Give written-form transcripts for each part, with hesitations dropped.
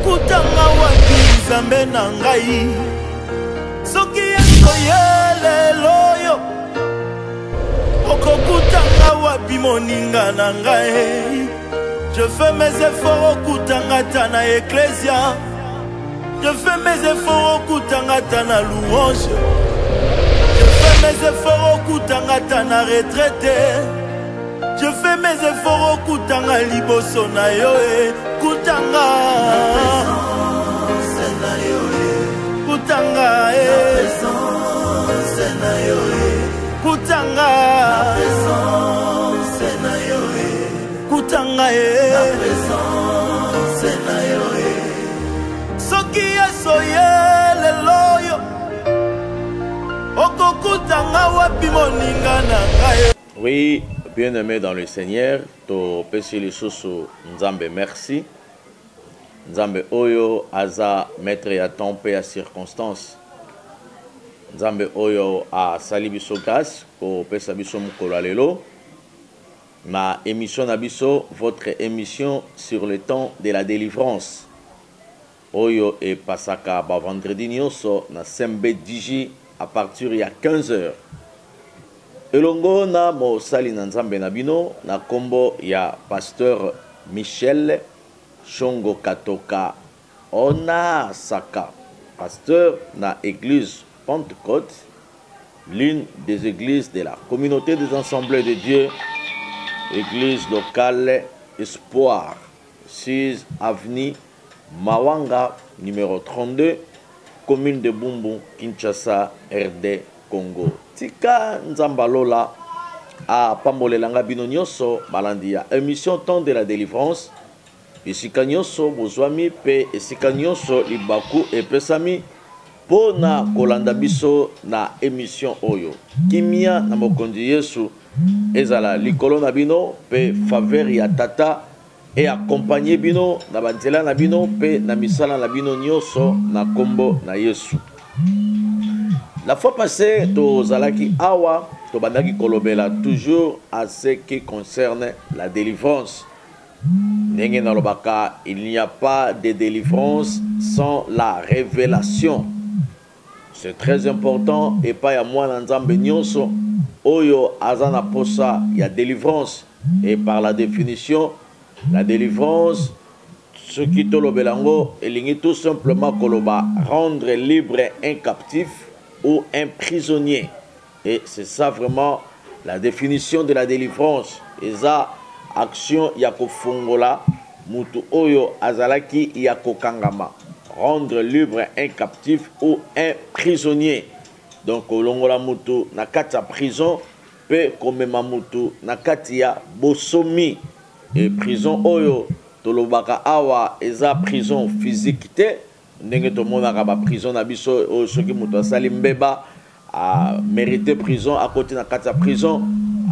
okokutanga wapi nzambe na ngai soki ekoye lelo yo okokutanga wapi moninga na ngai. Je fais mes efforts okutanga ta na ecclesia, je fais mes efforts okutanga ta na louange, je fais mes efforts okutanga ta na retraite, je fais mes efforts okutanga liboso na yo kutanga kutanga kutanga kutanga soki esoye lelo yo okokutanga wapi moninga na ngai. Oui, bien-aimé dans le Seigneur, to pesi lisusu nzambe merci. Nzambe oyo aza maître ya temps pe ya circonstance. Nzambe oyo a sali biso grâce ko pesa biso mukolo lelo. Ma émission na biso, votre émission sur le temps de la délivrance. Oyo e pasaka ba vendredi nyonso na sembe diji à partir ya 15h. Elongo na mo sali na nzambe na bino na kombo ya pasteur Michel Shongo Katoka Ona Saka, pasteur na église Pentecôte, l'une des églises de la communauté des assemblées de Dieu, église locale Espoir, 6 avenue Mawanga, numéro 32, commune de Bumbu, Kinshasa, RD, Congo. Tika Nzambalola a pambolelanga bino nyonso balandia émission temps de la délivrance. Esika nyonso bozwami pe esika nyonso libaku epesami pona kolanda biso na émission oyo. Kimia na mokonzi Yesu ezala likolo na bino pe faveur ya tata et accompagner bino na banzela na bino pe na misala na bino nyonso na kombo na Yesu. La fois passée, tozalaki awa to bandaki kolobela toujours à ce qui concerne la délivrance. Ndenge na lobaka, il n'y a pas de délivrance sans la révélation. C'est très important et pas ya moi nzambe nyonso oyo azana posa ya délivrance. Et par la définition, la délivrance, ce qui tolobelango elingi tout simplement koloba rendre libre un captif ou un prisonnier. Et c'est ça vraiment la définition de la délivrance. Et ça, action yako fongola, mutu oyo azalaki yako kangama. Rendre libre un captif ou un prisonnier. Donc, longola mutu nakati ya prison, pe komema mutu nakati ya bosomi. Et prison oyo, tolobaka awa, eza prison physique te. Ndenge to monaka ba prison na biso o soki muto asali mbeba a mérité prison à côté na kati ya prison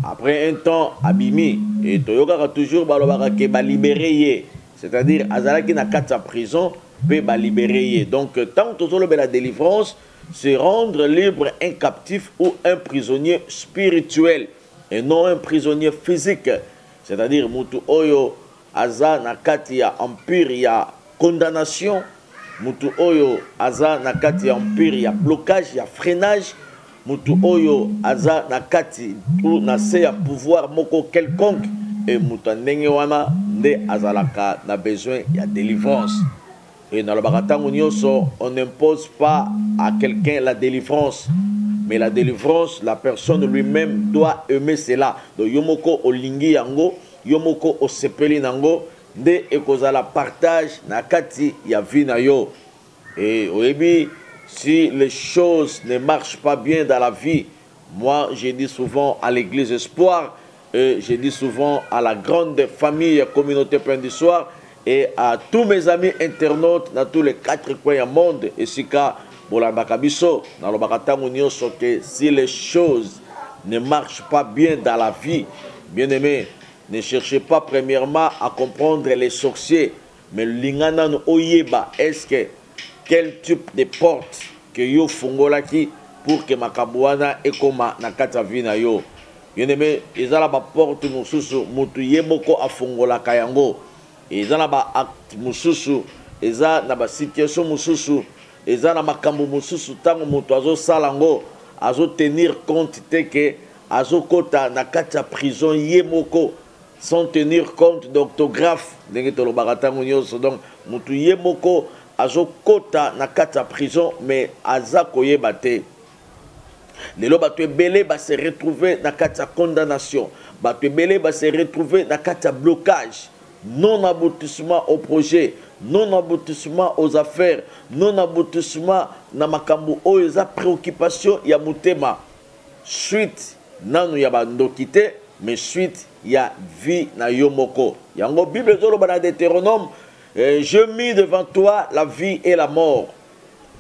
après un temps abimi et toyokaka toujours balobaka ke ba libéré, c'est-à-dire azalaki na kati ya prison pe ba libéré. Donc tant que la délivrance c'est rendre libre un captif ou un prisonnier spirituel et non un prisonnier physique, c'est-à-dire mutu oyo aza na kati ya empire ya condamnation, mutu oyo aza na kati ya empire ya blocage ya freinage, mutu oyo aza na kati ou na se ya pouvoir moko quelconque, et mutu ndenge wana nde azalaka na besoin ya délivrance. Et dans le baratango nyonso, on n'impose pas à quelqu'un la délivrance, mais la délivrance, la personne lui-même doit aimer cela. Donc yomoko olingi yango, yomoko osepeli nango, de ekozala partage na kati ya vie na yo. Et oyebi, si les choses ne marchent pas bien dans la vie, moi je dis souvent à l'église Espoir, je dis souvent à la grande famille communauté Pain du Soir et à tous mes amis internautes dans tous les 4 coins du monde, et sika bolambaka biso na lobaka tango nyonso que si les choses ne marchent pas bien dans la vie, bien aimé, ne cherchez pas premièrement à comprendre les sorciers, mais lingana no oyeba est-ce que quel type de porte que yo fongolaki pour que makabuana ekoma na kata vina yo. Bien aimé, ezala ba porte mususu mutu yemoko afongolaka yango. Ezala ba acte mususu eza na ba situation mususu eza na makambo mususu tango moto azosala ngo azotenir compte te ke azokota na kati ya prison ye moko sans tenir compte d'orthographe ndenge tolobaka ntango nyonso. Donc motu ye moko azokota na kati ya prison mais aza koyeba te. Lelo bato ebele ba se retrouver na kati ya condamnation, bato ebele ba se retrouver na kati ya blocage, non aboutissement au projet, non aboutissement aux affaires, non aboutissement na makambo oyo eza préoccupation ya mutema, suite nanu ya bandoki te mais suite ya vie na yo moko. Yango Bible ezoloba na Deutéronome, je mis devant toi la vie et la mort,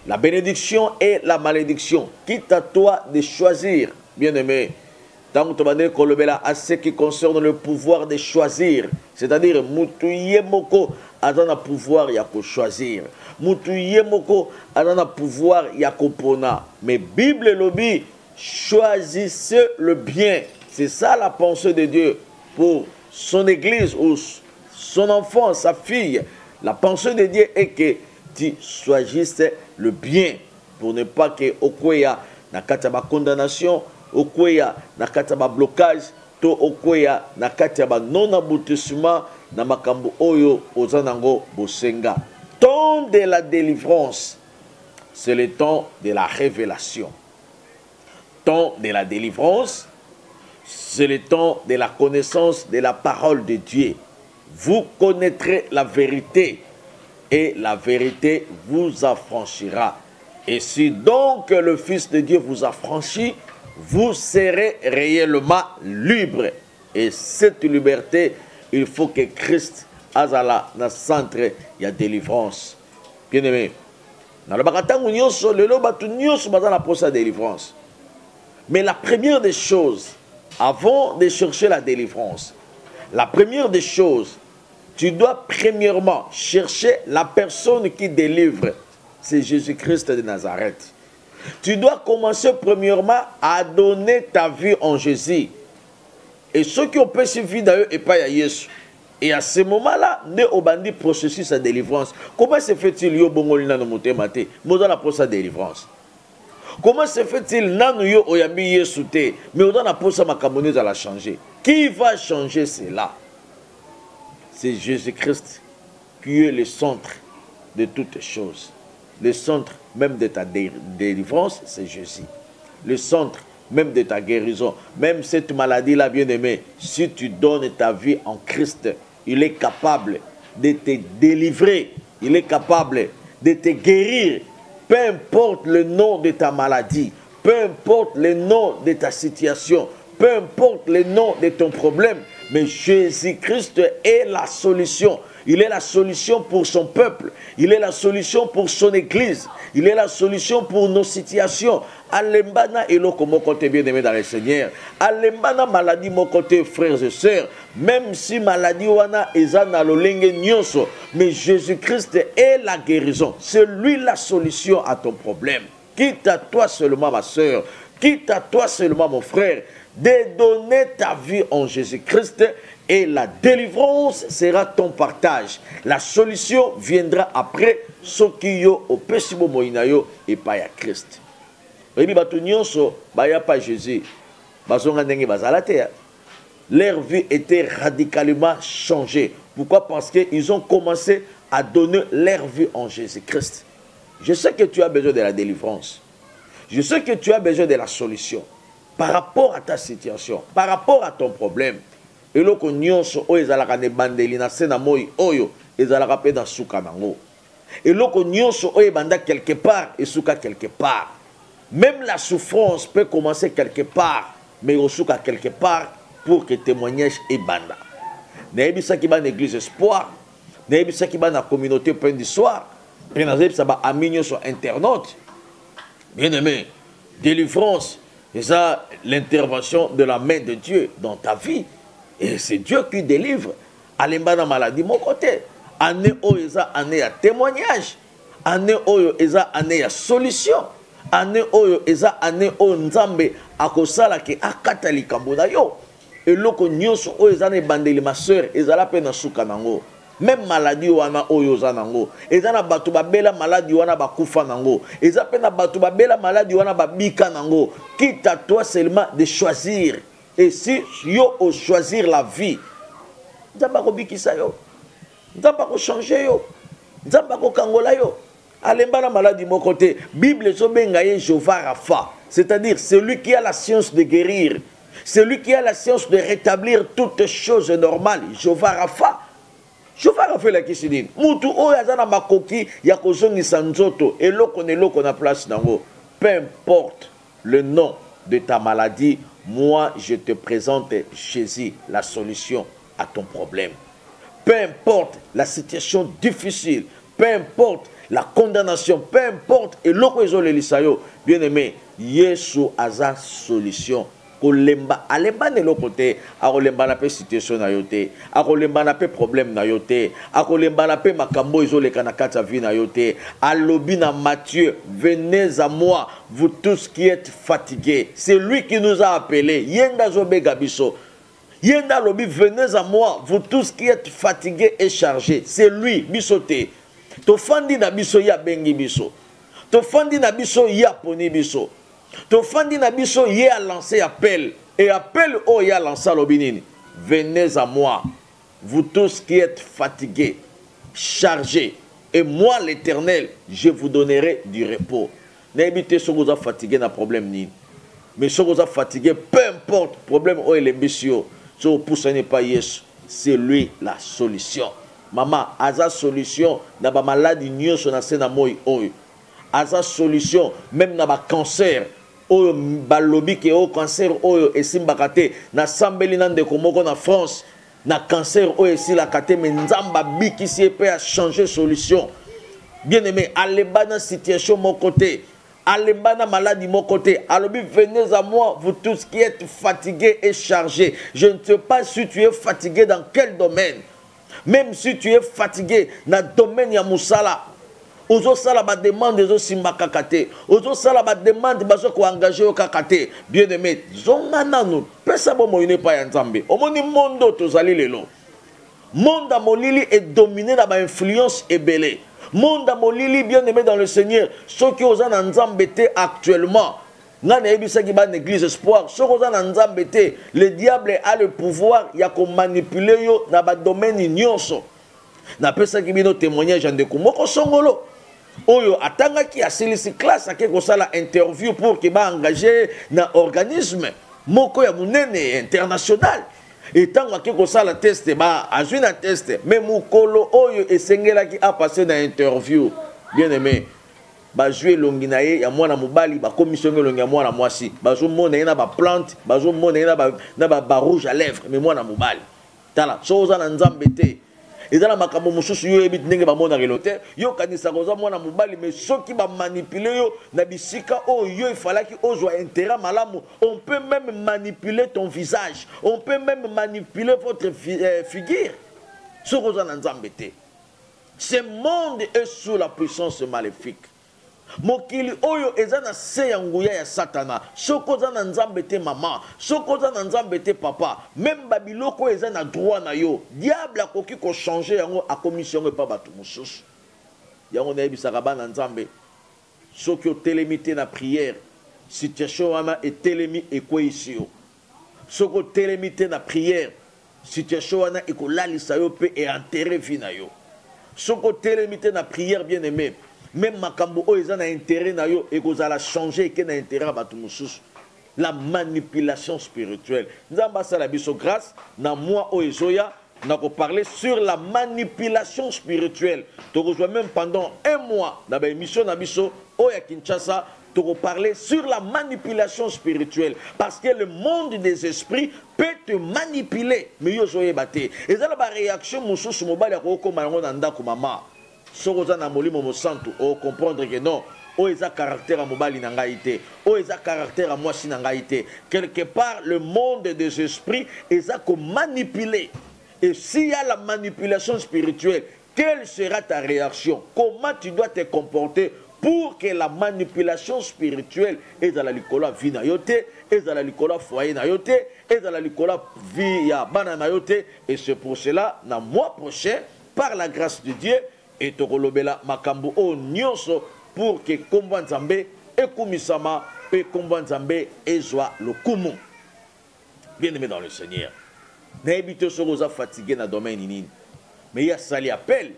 la bénédiction et la malédiction. Quitte à toi de choisir, bien-aimé. Tant que tu kolobela à ce qui concerne le pouvoir de choisir, c'est-à-dire mutuye moko adana pouvoir ya ko choisir, mutuye moko adana pouvoir ya ko pona. Mais Bible lobi, choisissez le bien. C'est ça la pensée de Dieu pour son église ou son enfant, sa fille. La pensée de Dieu est que tu choisisses le bien pour ne pas que okoya na kataba condamnation, okoya na kataba blocage, to okoya na kataba non aboutissement na makambo oyo ozanango bosenga. Temps de la délivrance, c'est le temps de la révélation. Temps de la délivrance, c'est le temps de la connaissance de la parole de Dieu. Vous connaîtrez la vérité et la vérité vous affranchira. Et si donc le Fils de Dieu vous affranchit, vous serez réellement libre. Et cette liberté, il faut que Christ azala na centre ya délivrance. Bien aimé, dans le bakatangu nyonso lelo batu nyonso bazala pour sa délivrance. Mais la première des choses, avant de chercher la délivrance, la première des choses, tu dois premièrement chercher la personne qui délivre. C'est Jésus-Christ de Nazareth. Tu dois commencer premièrement à donner ta vie en Jésus. Et ceux qui ont perçu vie d'ailleurs et pas à Jésus. Et à ce moment-là, ne obandi processus de délivrance. Comment se fait-il yo bongolina no motemate? Moza na pour sa délivrance. Comment se fait-il nanu yo oyambi Yesu te? Mais on a pour sa makamone à la changer. Qui va changer cela? C'est Jésus-Christ qui est le centre de toutes choses. Le centre même de ta délivrance, c'est Jésus. Le centre même de ta guérison. Même cette maladie-là, bien-aimé, si tu donnes ta vie en Christ, il est capable de te délivrer. Il est capable de te guérir. Peu importe le nom de ta maladie, peu importe le nom de ta situation, peu importe le nom de ton problème, mais Jésus-Christ est la solution. Il est la solution pour son peuple. Il est la solution pour son église. Il est la solution pour nos situations. Alembana et l'eau comme côté bien-aimé dans le Seigneur. Alembana maladie mon côté frères et sœurs. Même si maladie wana ezana lolenge nyonso, mais Jésus-Christ est la guérison. C'est lui la solution à ton problème. Quitte à toi seulement ma sœur, quitte à toi seulement mon frère, de donner ta vie en Jésus-Christ. Et la délivrance sera ton partage. La solution viendra après ce qui yo au pessimo moinayo et pas à Christ. Rebi batu nyonso baya pas Jésus. Bazonga ndenge bazalate. Leur vie était radicalement changée. Pourquoi? Parce qu'ils ont commencé à donner leur vie en Jésus-Christ. Je sais que tu as besoin de la délivrance. Je sais que tu as besoin de la solution par rapport à ta situation, par rapport à ton problème. Et là, quand nyonso o ezalaka ne bandeli na sena moi oyo ezalaka pe na suka nango. Et là, quand nyonso o ebanda quelque part et suka quelque part. Même la souffrance peut commencer quelque part, mais au suka quelque part pour que témoignage ebanda. Naebisa ki ba l'église espoir, naebisa ki ba na communauté pain du soir, pe na zebisa ba aminyo sur internaute. Bien aimé, délivrance, c'est ça l'intervention de la main de Dieu dans ta vie. Et c'est Dieu qui délivre. Alemba na maladie mon côté. Année oyo eza année ya témoignage. Année oyo eza année ya solution. Année oyo eza année oyo Nzambe akosala ke akata likambo na yo. Et loko nyonso oyo eza na bandeli ma sœur ezala pe na suka nango. même maladie wana oyo za nango eza na bato babela maladie wana bakufa nango eza pe na bato babela maladie wana babika nango. Quitte à toi seulement de choisir, et si yo au choisir la vie nzamba ko bikisa yo, nzamba ko changer yo, nzamba ko kangola yo. Alemba na maladie mon côté Bible zobenga ye Jéhovah Rapha, c'est-à-dire celui qui a la science de guérir, celui qui a la science de rétablir toutes choses normales. Jéhovah Rapha, Jéhovah Rapha la kisidine mutu oyo azana makoki ya kozongisa nzoto eloko na place nango. Peu importe le nom de ta maladie, moi je te présente Jésus, la solution à ton problème. Peu importe la situation difficile, peu importe la condamnation, peu importe et loko ezole lisayo, bien aimé, Yesu aza solution. Kolemba alemba ne lokote, akolemba na pe situation na yote, akolemba na pe problème na yote, akolemba na pe makambo ezole kana kata vie na yote. Alobi na Matthieu, venez à moi, vous tous qui êtes fatigués. C'est lui qui nous a appelés. Yenda zobe gabiso. Yenda lobi, venez à moi, vous tous qui êtes fatigués et chargés. C'est lui, bisote. Tofandi na biso ya bengi biso. Tofandi na biso ya poni biso. Tofandi na biso ye a lancé appel. Et appel oh ya lancé l'obinini. Venez à moi, vous tous qui êtes fatigués, chargés. Et moi l'Éternel, je vous donnerai du repos. N'habitez ce que vous avez fatigué na problème ni. Mais ce que vous avez fatigué, peu importe problème oh il est monsieur. Ce que vous n'est pas yes, c'est lui la solution. Maman, aza solution na ba maladie nyonso na sena moi oyo. Aza solution même na ba cancer oyo balobi ke o cancer oyo esimbaka te na sambeli na ndeko moko na France na cancer oyo esilaka te mais nzamba bikisi pe a changer solution. Bien aimé, alemba na situation mon côté, alemba na maladie mon côté, alobi venez à moi vous tous qui êtes fatigués et chargés. Je ne sais pas si tu es fatigué dans quel domaine. Même si tu es fatigué dans le domaine ya musala, ozo sala ba demande ozo simba kakate, ozo sala ba demande bazo ko engager o kakate. Bien aimé, zonga nanu pesa bo moine pa ya nzambe. Omoni mondo tozali lelo. Monde molili est dominé dans ba influence ebele. Monde molili bien aimé dans le Seigneur, ceux qui osent en nzambe actuellement. L'église espoir, le diable a le pouvoir ya ko manipuler yo na ba domaine nyonso. Na pesa ki bino témoignage en de komoko songolo. Oyo atanga ki asilisi classe ake ko sala interview pour ki ba engager na organisme moko ya munene international. Et tant ake ko sala test ba azui na test mais mukolo oyo esengela ki a passer na interview. Bien aimé, ba jouer longinaye ya mwana mobali ba commission longi ya mwana mwasi bazo mona na ba plante bazo mona na ba rouge à lèvres mais mwana mobali tala chose na nzambe te ezala makambo mususu yo ebit ndenge ba mona relote yo kanisa koza mwana mobali mais soki ba manipuler yo na bisika o yo ifalaki ozwa intérêt malamu. On peut même manipuler ton visage, on peut même manipuler votre figure soko za na nzambe te. Ce monde est sous la puissance maléfique. Mokili oyo ezana se ya nguya ya satana. Soko za na nzambe te mama, soko za na nzambe te papa, même babiloko ezana droit na yo. Diable akoki ko changer yango a commission e pa batu mususu. Yango na yebisaka bana nzambe. Soki o telemité na prière, situation wana e telemi e ko ici yo. Soko telemité na prière, situation wana e ko lalisa yo pe e enterrer vie na yo. Soko telemité na prière bien aimé. Même makambo o ezana intérêt na yo et kozala changer et na intérêt à batu mususu. La manipulation spirituelle. Nzamba sala biso grâce na moi o ezoya na ko parler sur la manipulation spirituelle. To rejoint même pendant un mois na ba émission na biso o ya Kinshasa to parler sur la manipulation spirituelle parce que le monde des esprits peut te manipuler mais yo zoye baté. Et ça la réaction mususu mobali ko ko mango na ndako mama. Sokoza na molimo mosantu o comprendre que non o eza caractère à mobali na ngai te o eza caractère à moi si na ngai te. Quelque part le monde des esprits eza ko manipuler. Et s'il y a la manipulation spirituelle, quelle sera ta réaction? Comment tu dois te comporter pour que la manipulation spirituelle est dans la likola vie na yote, est dans la likola foyer na yote, est dans la likola vie ya bana na yote. Et c'est pour cela, dans le mois prochain, par la grâce de Dieu et tokolobela makambo o nyonso pour que kombo nzambe ekumisama pe kombo nzambe ezwa lokumu. Bien-aimé dans le Seigneur, n'habite sur aux fatigués dans le domaine nini, mais il y a sali appel,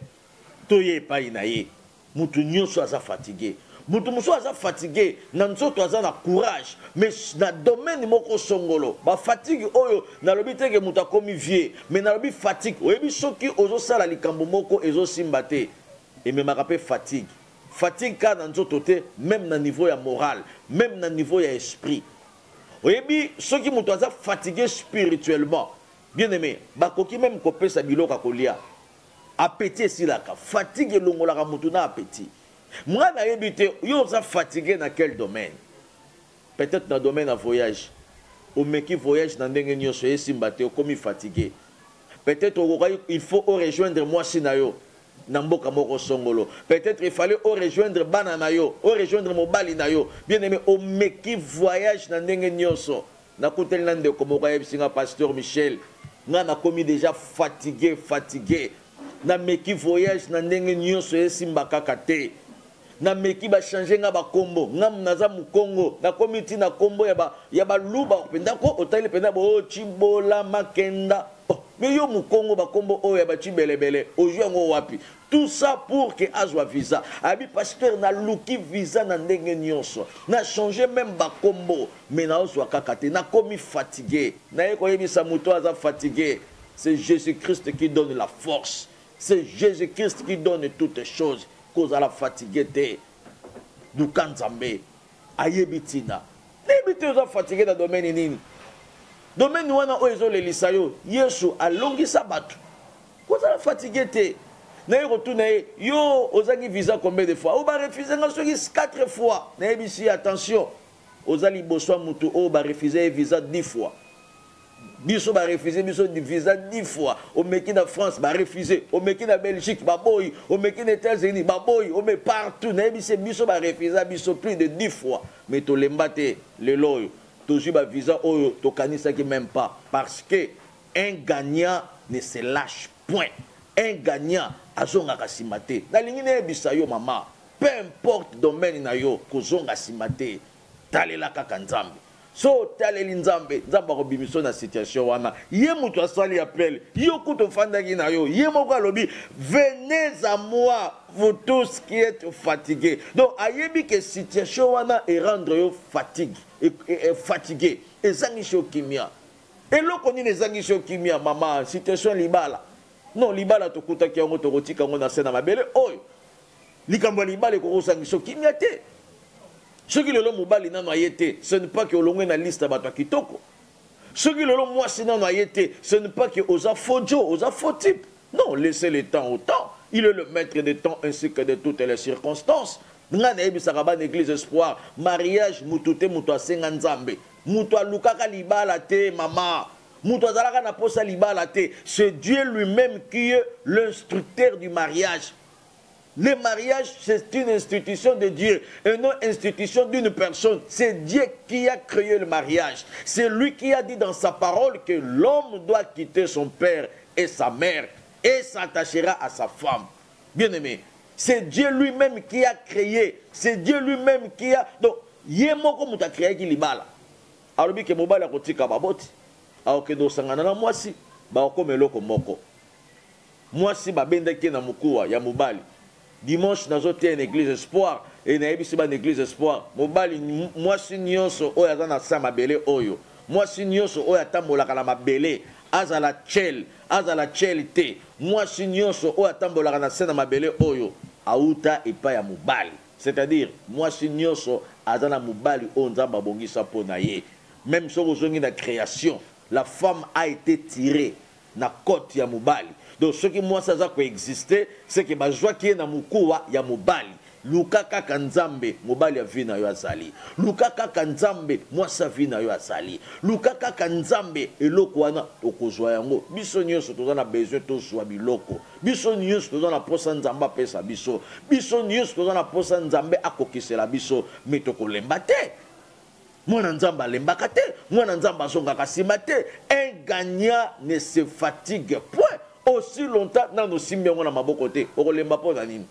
toye pas inaye, mutu nyonso aza fatigué. Mutu muso aza fatigué, nanso aza na courage, mais na domaine moko songolo, ba fatigue oyo na lobi te ke mutu akomi vieux, mais na lobi fatigue, oyebi soki ozo sala likambo moko ezo simbate, et me marape fatigue. Fatigue ka na nzoto te, même na niveau ya moral, même na niveau ya esprit. Oyebi soki mutu aza fatigué spirituellement, bien aimé, bakoki même kopesa biloko kolia. Appétit silaka, fatigue longolaka mutu na appétit. Moi, je suis fatigué dans quel domaine? Peut-être dans le domaine de voyage. Au mec qui voyage dans le domaine comme fatigué. Peut-être il faut rejoindre moi Sinayo. Peut-être il fallait rejoindre Bananayo, rejoindre Mobali Nayo. Bien aimé, au mec qui voyage dans le domaine. Nakutel nande comme pasteur Michel. N'a commis déjà fatigué. Na mec qui voyage dans le domaine. Na meki ba changer nga ba kombo ngam naza mukongo na komiti na kombo ya ba luba penda ko otali penda bo chibola makenda mais yo mukongo ba kombo o ya ba chibelebele oju ngo wapi tout ça pour que azwa visa abi pasteur na luki visa na ndenge nyonso na changer même ba kombo mais na oswa kakate na komi fatigué na ye ko yebisa muto aza fatigué. C'est Jésus-Christ qui donne la force, c'est Jésus-Christ qui donne toutes choses. Cause à la fatigue du Kanzambe, Ayebitina. N'ébite aux fatigués dans le domaine nini. Domaine où on a oiseau les lisayo, Yesu a longi sabatu. Cause à la fatigue te. N'a retourné, yo, aux années visa combien de fois? Ou va refuser 4 fois. N'ébite attention. Aux ali boswa mutu, ou va refuser visa 10 fois. Biso va refuser biso du visa 10 fois. Au meki na France va refuser. Au meki na Belgique va boy. Au meki na États-Unis va boy. Au meki partout. Biso va refuser biso plus de 10 fois. Mais to lembate le loyo. Toujours va visa oyo to kanisa qui même pas. Parce que un gagnant ne se lâche point. Un gagnant azonga kasimate. Na lingi na bisa yo mama. Peu importe domaine na yo kozonga simate. Talela kaka nzambe. So taleli nzambe nzamba ko bimiso na situation wana ye mutu asali appel yo kuto fandaki na yo ye moko alobi venez à moi vous tous qui êtes fatigués. Donc ayebi que situation wana et rendre yo fatigue et fatigué ezangisho kimia eloko ni ezangisho kimia mama situation libala non libala to kutaki yango to kotika ngo na sena mabele oyo likambo libala ko zangisho kimia te. Ce qui est le mobile n'a pas été, ce n'est pas que l'on ait une liste à Batouakitoko. Ce qui est le moi n'a pas été, ce n'est pas que aux affojo, aux affotypes. Non, laissez le temps au temps. Il est le maître des temps ainsi que de toutes les circonstances. N'anaïbi Saraba l'église espoir, mariage, mutute, mutua senganzambe. Mutua lukaka libala te, mama. Mutua zalaka na posa libala te. C'est Dieu lui-même qui est l'instructeur du mariage. Le mariage, c'est une institution de Dieu et non institution d'une personne. C'est Dieu qui a créé le mariage. C'est lui qui a dit dans sa parole que l'homme doit quitter son père et sa mère et s'attachera à sa femme. Bien-aimé, c'est Dieu lui-même qui a créé. C'est Dieu lui-même qui a... Donc, yemoko muta créé qui libala. Alors, que mobile a kotika baboti. Alors que do sangana moi si, ba okomeloko moko. Moi si ba bendeke na mukuwa ya mobile. Dimanche, nous avons une église espoir. Et nous avons une église espoir. Moi, si nous avons un mabele oyo. Moi, si nous avons un mabele. Azala chel te. Moi, si nous avons un mabele oyo. Aouta et pas ya mubali. C'est-à-dire, moi, si nous avons un mubali onzamba bongisa ponaye. Même si vous avez une création, la femme a été tirée na côte ya mubali. Donc ce qui moi ça peut exister, c'est que ma joie qui est na mukuwa ya mubali. Luka kaka nzambe mubali ya vina yo azali. Luka kaka nzambe moi sa vina yo azali. Luka kaka nzambe eloko wana okozwa yango. Biso nyonso tozana besoin tozwa biloko. Biso nyonso tozana posa nzamba pesa biso. Biso nyonso tozana posa nzambe akokisela biso metokolemba te. Mwana nzamba lembaka te. Mwana nzamba zonga kasima te. Un gagnant ne se fatigue point. aussi longtemps dans nos simbions na maboko te okolemba po na nini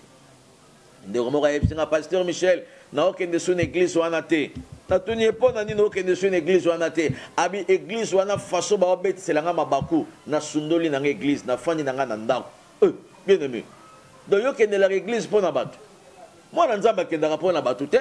ndeko moko ayebisanga pasteur Michel na okende so na église wana te natuni epo na nini okende so na église wana te abi église wana façon baobetiselanga mabaku na sundoli nanga église na fandi nanga na ndako bien aimé donc yokendelaka église mpo na bato mwana nzambe akendaka mpo na bato te.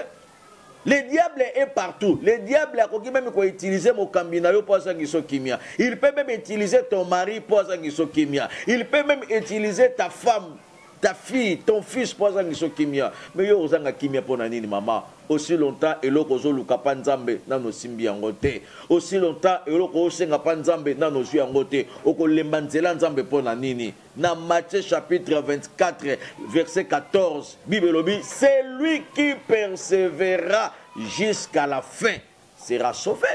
Le diable est partout. Le diable a même utiliser mon cambinayo pour ça kimia. Il peut même utiliser ton mari pour ça kimia. Il peut même utiliser ta femme, ta fille, ton fils pour ça kimia. Mais yo ozanga kimia pour nani maman. Aussi longtemps et loko zoluka panzambe na no simbi angote. Aussi longtemps et loko osenga panzambe na no zui angote. Oko lembanzela nzambe pour nani. Na Matthieu chapitre 24 verset 14. Bible lobi, c'est lui qui persévérera jusqu'à la fin sera sauvé.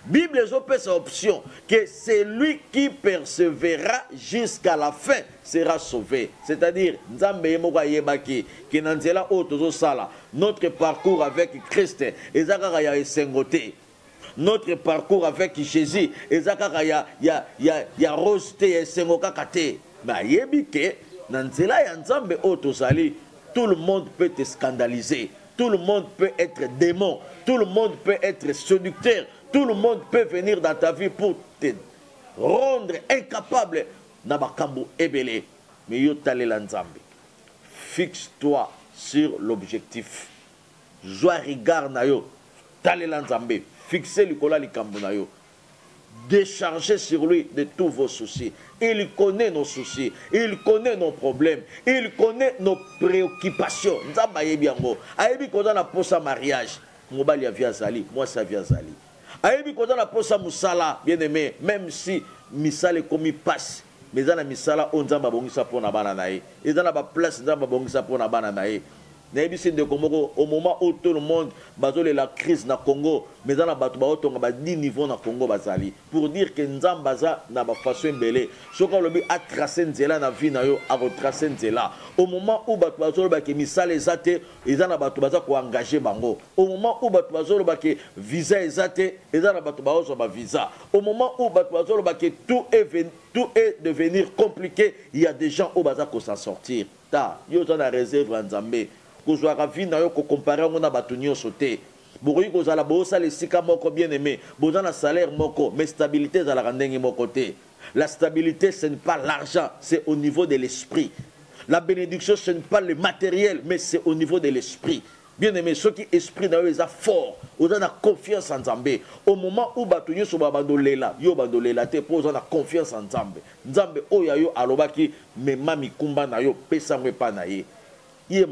Bible opère sa option que c'est lui qui persévérera jusqu'à la fin sera sauvé. C'est-à-dire nzambe yemoka yebaki que nanzela otozo sala notre parcours avec Christ ezaka ya esengote. Notre parcours avec Jésus ezaka ya rose te esengoka kate. Ba yebi ke nanzela ya nzambe otozali tout le monde peut te scandaliser. Tout le monde peut être démon. Tout le monde peut être séducteur. Tout le monde peut venir dans ta vie pour te rendre incapable. Nabakambo ebele. Mais yo tale lanzambe. Fixe-toi sur l'objectif. Joie regard na yo. Tale lanzambe. Fixez l'ikola likambo na yo. Déchargez sur lui de tous vos soucis. Il connaît nos soucis, il connaît nos problèmes, il connaît nos préoccupations. Nzamba yebi yango. Ayebi koza na posa mariage, mobali ya via zali, moi ça via zali. Ayebi koza na posa musala, bien aimé, même si misale komi passe, mais dans la misala on nzamba bongisa pona bana nae. Et dans la place nzamba bongisa pona bana nae. Au moment où tout le monde bazole la crise na Congo, mais dans la bateau ba 10 niveaux na Congo bazali pour dire que nzambaza na ba façon belé soko lobi a tracé nzela na vie na yo a retracer nzela au moment où bateau bazole ba ke misale ezate ezana bateau baza ko engager bango au moment où bateau bazole ba ke visa ezate ezana bateau bazo ba visa au moment où bateau bazole ba ke tout est devenir compliqué, il y a des gens où baza ko s'en sortir ta yo za na réserve nzambe kozwaka vie na yo ko comparer ngona batunyo sauté bokoyi kozala bosa le sika moko bien aimé boza na salaire moko mais stabilité za la ndenge moko te. La stabilité ce n'est pas l'argent, c'est au niveau de l'esprit. La bénédiction ce n'est pas le matériel mais c'est au niveau de l'esprit. Bien aimé, ceux qui esprit na yo est fort, oza na confiance en Nzambe. Au moment où batunyo so babandolela yo bandolela te po oza na confiance en Nzambe. Nzambe oya yo alobaki mema mikumba na yo pesa ngwe pa na ye. Il y a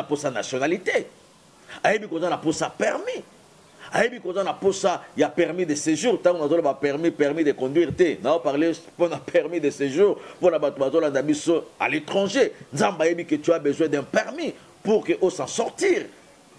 pour sa nationalité, il y a pour sa permis, il y a permis de séjour, tant qu'on a permis de conduire, on a parlé pour un permis de séjour pour la à l'étranger. Nzambayebi que tu as besoin d'un permis pour que on s'en sortir.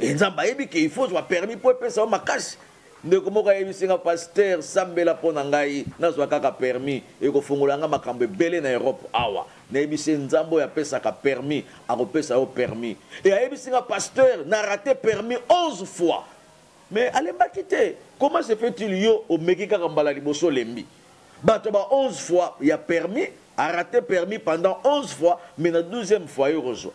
Et Nzambayebi qu'il faut un permis pour faire ça ma casse. Ndeko moko yebisinga pasteur sambela pona ngai nazwa kaka permis ekofungolanga makambo ebele na Europe awa na yebisi nzambo ya pesa ka permis akopesa yo permis et yebisinga pasteur na raté permis 11 fois mais allez bakite comment se fait-il yo o meki kaka mbala liboso lembi bato ba 11 fois ya permis a raté permis pendant 11 fois mais na 12e fois yo rejoint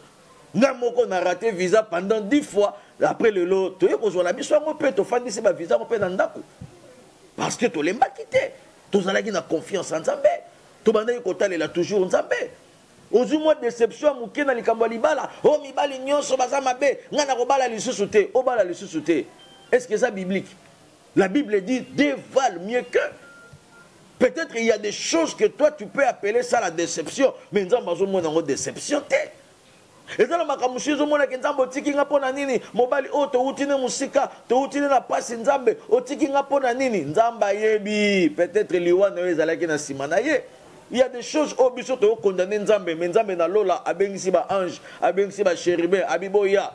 Namoko n'a raté visa pendant 10 fois. Après le lot, tu es besoin de visa, parce que tu l'as quitté. Tu as la confiance en Nzambe. Tu as toujours Nzambe. Aux mois de déception, tu as libala. Oh, mi bali nyonso baza mabe. Ngana ko bala lisusu te. O bala lisusu te. Est-ce que c'est biblique? La Bible dit dévale mieux que. Peut-être il y a des choses que toi tu peux appeler ça la déception, mais Nzambe bazo mona ngo déception te. Et ça, makamushizo mona kenzambo tikinga pona nini mobali o to utine musika to utine na pasi nzambe o tikinga pona nini nzamba yebi peut-être liwana ezalaki na simana ye. Il y a des choses au biso to condamner nzambe mais nzambe na lola abengisi ba ange abengisi ba chérubin abiboya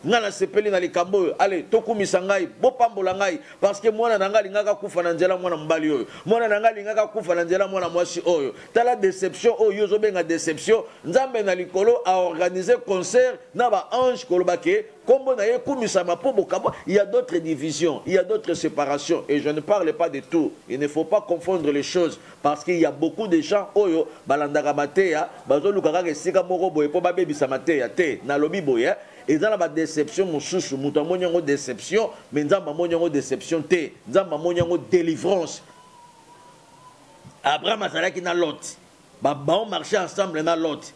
ngana sepeli na likambo allez tokumisa ngai bopambola ngai parce que mwana nanga lingaka kufa na nzela mwana mbali oyo mwana nanga lingaka kufa na nzela mwana mwasi oyo tala déception oyo zo benga déception nzambe na likolo a organisé concert na ba ange kolobake kombo na ye kumisa mapobo kabo il y a d'autres divisions il y a d'autres séparations et je ne parle pas de tout il ne faut pas confondre les choses parce qu'il y a beaucoup de gens oyo balandaka mateya bazo lukaka esika moko boye po babebisa mateya te na lobi boye et dans la déception mosusu mutu amoni yango déception mais nzambe amoni yango déception te nzambe amoni yango délivrance. Abraham azalaki na Lot bao marché ensemble na Lot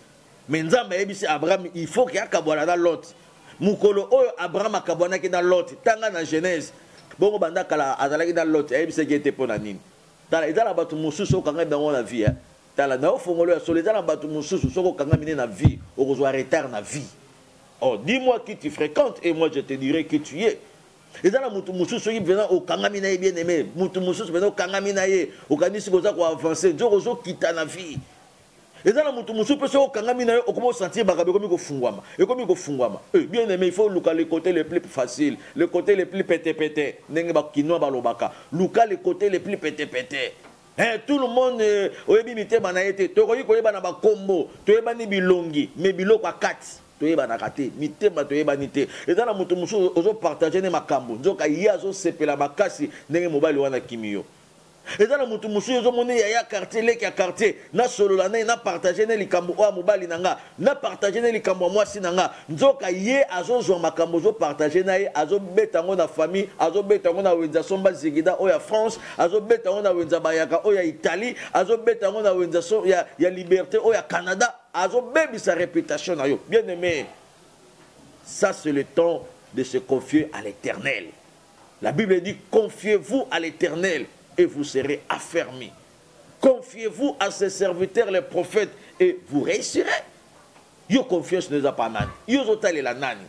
mais nzambe ayebisi Abraham il faut qu'il akabwana na Lot mukolo oyo Abraham akabwanaki na Lot tanga na Genèse bongo banda kala azalaki na Lot ayebisi ete pona nini tala ezala bato mosusu okanga bango na vie tala na ofongolo ya solo ezala bato mosusu soko okanga mine na vie okozwa retard na vie. Oh, dis-moi qui tu fréquentes et moi je te dirai qui tu es. Et dans la moutou moussou, ceux qui viennent au kangamina bien aimé, moutou moussou, venant au kangamina, au kanisi goza pour avancer, Djorozo quitte la vie. Et dans la moutou moussou, peut se au kangamina, au comment sentir bagabe comme il fungwama. Et comme il fungwama. Bien aimé, il faut luka les côtés les plus faciles, les côtés les plus pété. N'engue ba kinoa balobaka. Luka les côtés les plus pété. Tout le monde oyebi banaete, to koyi koyeba na ba combo, to yeba ni bilongi, mais biloko 4. Toyeba na kate mitema toyeba nite ezana mutu musu ozo partager ne makambo nzoka yazo sepela makasi ndenge mobali wana kimio ezana mutu musu ozo mone ya quartier leki ya quartier na solo la na partager ne likambo wa mobali nanga na partager ne likambo mwasi nanga nzoka ye azo zo makambo zo partager na ye azo betango na famille azo betango na wenza somba zigida o ya France azo betango na wenza bayaka o ya Italie azo betango na wenza so ya liberté o ya Canada. Azo baby sa réputation. Bien aimé, ça c'est le temps de se confier à l'Éternel. La Bible dit confiez-vous à l'Éternel et vous serez affermis. Confiez-vous à ses serviteurs les prophètes et vous réussirez. Yo confiance ne pas nani. Yo zotale la nani.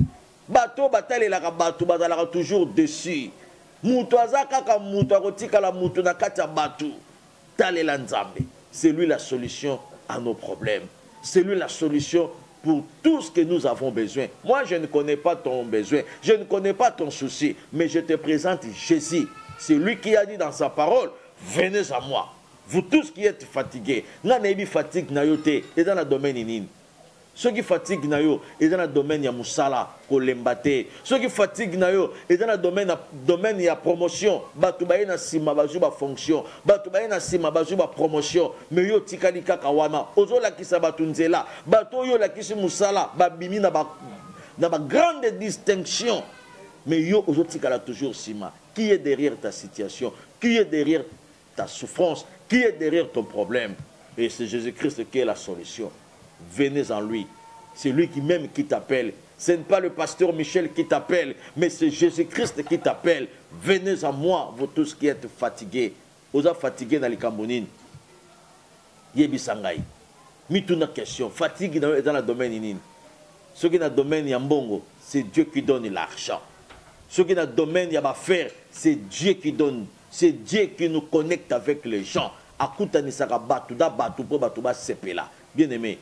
Bato batale la bato batala toujours dessus. Muto azaka ka muto akotika la muto na kati ya bato. Tale la nzambe. C'est lui la solution à nos problèmes. C'est lui la solution pour tout ce que nous avons besoin. Moi, je ne connais pas ton besoin, je ne connais pas ton souci, mais je te présente Jésus. C'est lui qui a dit dans sa parole, venez à moi. Vous tous qui êtes fatigués, n'avez fatigue nayote et dans le domaine inine. Ceux qui fatiguent nayo et dans le domaine ya musala kolembate. Ceux qui fatiguent nayo et dans le domaine ya promotion, batubaye na sima bazu ba fonction, batubaye na sima bazu ba promotion. Mais yo tikali kaka wana, ozo la kisa batunzela, bato yo la kisi musala, babimi na ba grande distinction. Mais yo ozo tikala toujours sima. Qui est derrière ta situation? Qui est derrière ta souffrance? Qui est derrière ton problème? Et c'est Jésus-Christ qui est la solution. Venez en lui. C'est lui qui même qui t'appelle. Ce n'est pas le pasteur Michel qui t'appelle, mais c'est Jésus-Christ qui t'appelle. Venez à moi, vous tous qui êtes fatigués. Vous êtes fatigués dans les Cambonines. Yebi Sangai. Mituna question. Fatigue dans le domaine inine. Ce qui est dans le domaine Yambongo, c'est Dieu qui donne l'argent. Ce qui est dans le domaine Yabafer, c'est Dieu qui donne. C'est Dieu qui nous connecte avec les gens. Akuta nisaka batu da batu po batu ba sepela. Bien aimé.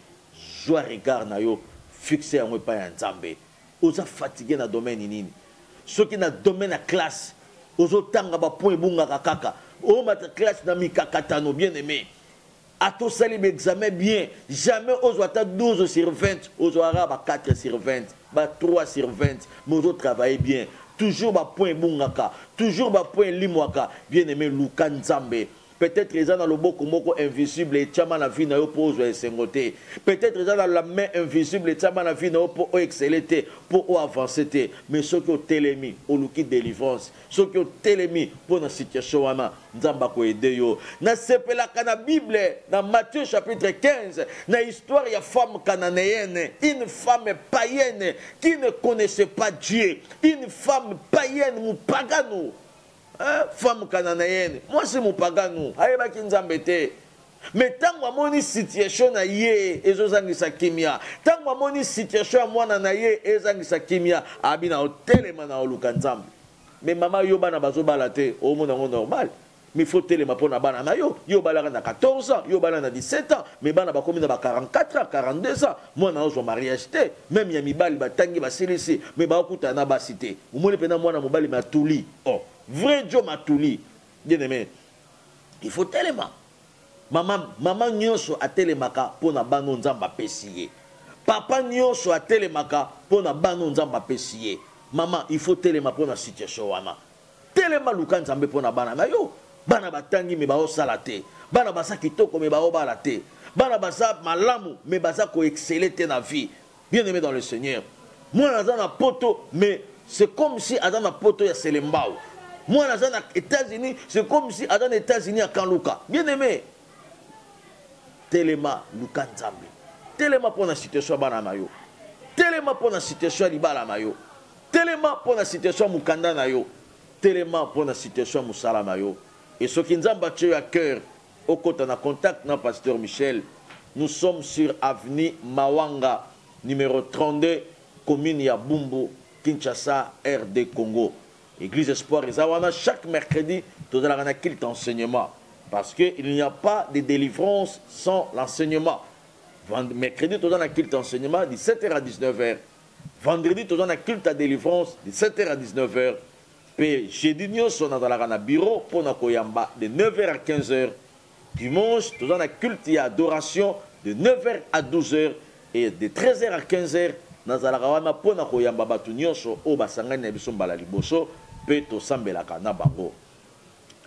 Joie regard na yo fixé en pas en Nzambe. Oza fatigué na domaine inini. Ceux qui na domaine à classe, ozo tanga ba point bunga kaka. O mata classe na mi kakatano bien aimé. A to sali examen bien, jamais ozo ata 12 sur 20, ozo ara 4 sur 20, ba 3 sur 20, mais ozo travailler bien. Toujours ba point bunga ka, toujours ba point limwaka, bien aimé Luka Nzambe. Peut-être les gens dans le boko moko invisible et tchama la vie na yo pour sengoté. Peut-être les gens dans la main invisible et tchama la vie na yo pour exceller pour avancer. Mais ceux qui ont télémi, au luki délivrance, ceux qui ont télémi pour la situation wana, nzamba ko aider yo. Na sepela kana Bible dans Matthieu chapitre 15, na histoire ya femme cananéenne, une femme païenne qui ne connaissait pas Dieu, une femme païenne ou pagano. Femme cananéenne, moi c'est mon pagano. Aïba kinzambete. Mais tant que mon situation na ye, ezozangisa kimia. Tant que mon situation moi na ye, ezangisa kimia. Abina hotel mana olukanzambe. Mais maman yoba na bazo balate, au monde normal. mais il faut téléma pour na bana na yo balaka na 14 ans yo balaka na 17 ans mais bana ba komi na ba 44 ans 42 ans moi na zo mariage te même ya mibali batangi ba selisi mais ba okuta na ba cité umoni pena mwana mobali matuli oh vrai Dieu matuli bien aimé il faut téléma maman nyonso a télémaka pour na bano nzamba pesiye papa nyonso a télémaka pour na bano nzamba pesiye maman il faut téléma pour na situation wana téléma luka nzambe pour na bana na yo bana batangi me bao salate bana basa kitoko me bao balate bana basa malamu me basa ko exceller te na vie bien aimé dans le Seigneur moi nazana poto mais c'est comme si azana poto ya selembao moi nazana États-Unis c'est comme si azana États-Unis à Kanluka bien aimé téléma luka nzambe téléma pour la situation bana na yo téléma pour la situation libala na yo téléma pour la situation mukanda na yo téléma pour la situation musala na yo et ce qui nous a battu à cœur au côté de contact na pasteur Michel nous sommes sur avenue Mawanga numéro 32 commune ya Bumbu Kinshasa RD Congo église Espoir Ezawana chaque mercredi tout dans la culte enseignement parce que il n'y a pas de délivrance sans l'enseignement mercredi tout dans la culte enseignement de 17h à 19h vendredi tout dans la culte à délivrance de 7h à 19h puis jeudi nyonso na dans la bureau pour na koyamba de 9h à 15h dimanche tout dans la culte et adoration de 9h à 12h et de 13h à 15h na zalaka wana pour na koyamba batu nyonso o basangani na biso mbala liboso pe to sambelaka na bango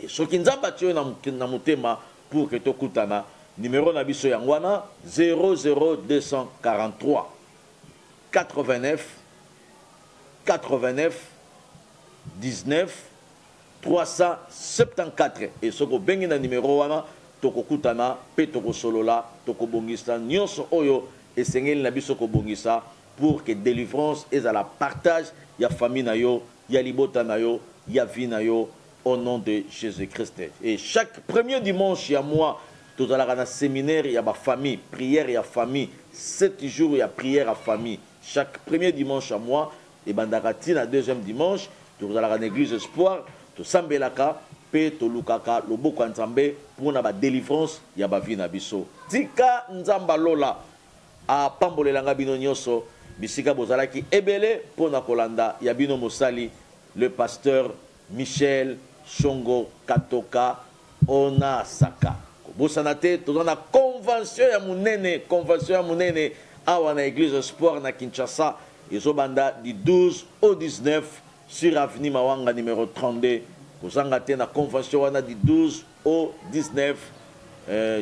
et ce qui nzamba tio na mutema pour que to kutana numéro na biso yangwana 00243 89 19 374 et ce que bengi na numéro wana toko kutana pe toko solola toko bongisa nyonso oyo esengeli na biso ko bongisa pour que délivrance et à la partage ya famille na yo ya libota na yo ya vie na yo au nom de Jésus-Christ et chaque premier dimanche ya mois tout à la séminaire il y a ma famille prière ya famille 7 jours il y a prière à famille chaque premier dimanche à mois et bandakati na deuxième dimanche tout à la église Espoir to sambelaka pe to lukaka loboko nzambe pour na ba délivrance ya ba vie na biso tika nzamba lola a pambolelanga bino nyonso bisika bozalaki ebele pour na kolanda ya bino mosali le pasteur Michel Shongo Katoka Onasaka bosana te to na convention ya munene awa na église Espoir na Kinshasa ezobanda du 12 au 19 sur avenue Mawanga numéro 32 kozanga te na convention wana du 12 au 19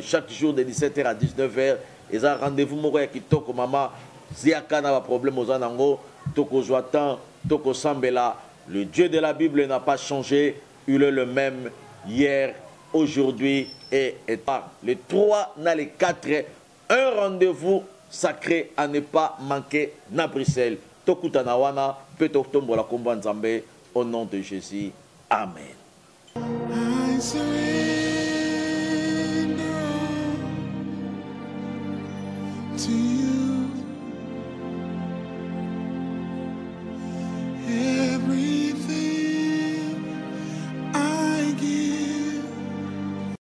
chaque jour de 17h à 19h et ça rendez-vous moko ya kitoko mama ziaka na ba problème ozanango toko joatan toko sambela le Dieu de la Bible n'a pas changé il est le même hier aujourd'hui et pas les 3 na les 4 un rendez-vous sacré à ne pas manquer na Bruxelles tokutana wana pe tokombola komba nzambe au nom de Jésus amen. I surrender to you.